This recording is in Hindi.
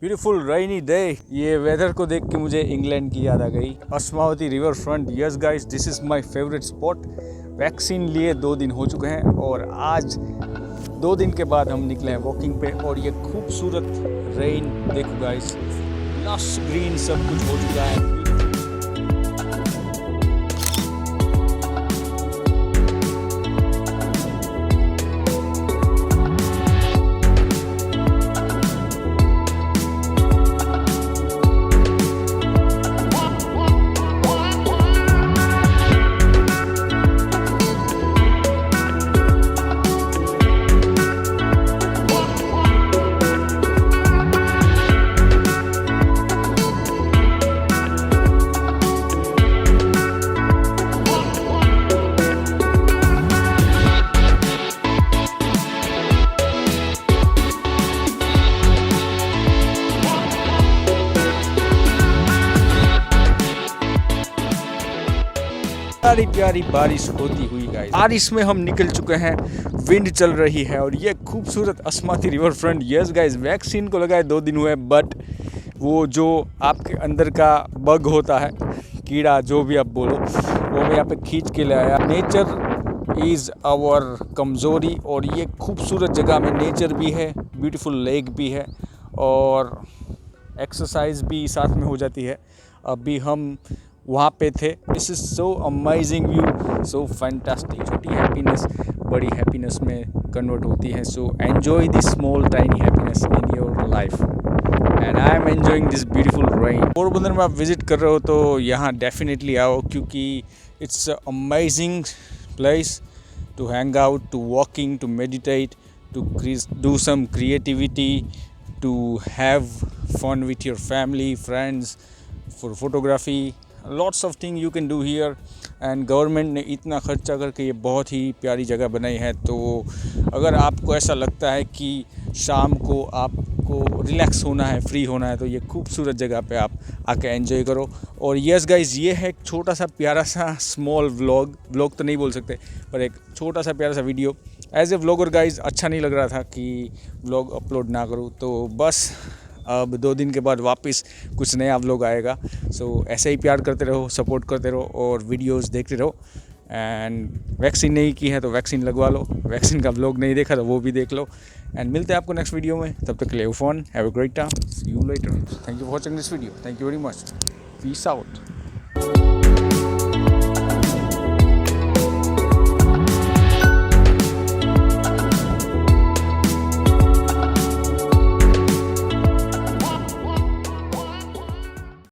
Beautiful rainy day. ये वेदर को देख के मुझे इंग्लैंड की याद आ गई। Ashmavati river front. Yes guys, this is my favourite spot. Vaccine लिए 2 दिन हो चुके हैं और आज 2 दिन के बाद हम निकले हैं वॉकिंग पे। और ये खूबसूरत रेन देखो गाइस, लश ग्रीन सब कुछ हो चुका है। प्यारी प्यारी बारिश होती हुई गाइस। बारिश में हम निकल चुके हैं, विंड चल रही है और ये खूबसूरत Asmavati river front. Yes guys, vaccine को लगाए 2 दिन हुए, बट वो जो आपके अंदर का बग होता है, कीड़ा जो भी आप बोलो, वो मैं यहाँ पे खींच के ले आया। नेचर इज़ आवर कमज़ोरी और ये खूबसूरत जगह में नेचर भी है, ब्यूटीफुल लेक भी है और एक्सरसाइज भी साथ में हो जाती है। अभी हम वहाँ पे थे। This is so amazing view, so fantastic. छोटी हैप्पीनेस बड़ी हैप्पीनेस में कन्वर्ट होती है। So enjoy this small tiny happiness in your life and I am enjoying this beautiful rain. Porbandar में आप विजिट कर रहे हो तो यहाँ डेफिनेटली आओ, क्योंकि it's amazing place to hang out, to walking, to meditate, to do some creativity, to have fun with your family, friends, for photography, lots of things you can do here. and government ने इतना खर्चा करके ये बहुत ही प्यारी जगह बनाई है। तो अगर आपको ऐसा लगता है कि शाम को आपको रिलैक्स होना है, फ्री होना है, तो ये खूबसूरत जगह पे आप आके एंजॉय करो। और यस गाइज, ये है एक छोटा सा प्यारा सा स्मॉल व्लॉग तो नहीं बोल सकते, पर एक छोटा सा प्यारा सा video. As a vlogger guys अच्छा नहीं लग रहा था कि व्लॉग अपलोड ना करूँ, तो बस अब 2 दिन के बाद वापस कुछ नया व्लॉग आएगा। सो ऐसे ही प्यार करते रहो, सपोर्ट करते रहो और वीडियोस देखते रहो। एंड वैक्सीन नहीं की है तो वैक्सीन लगवा लो, वैक्सीन का व्लॉग नहीं देखा तो वो भी देख लो। एंड मिलते हैं आपको नेक्स्ट वीडियो में, तब तक के लिए fun, have a great time, see you later. Thank you for watching this video, thank you very much, peace out.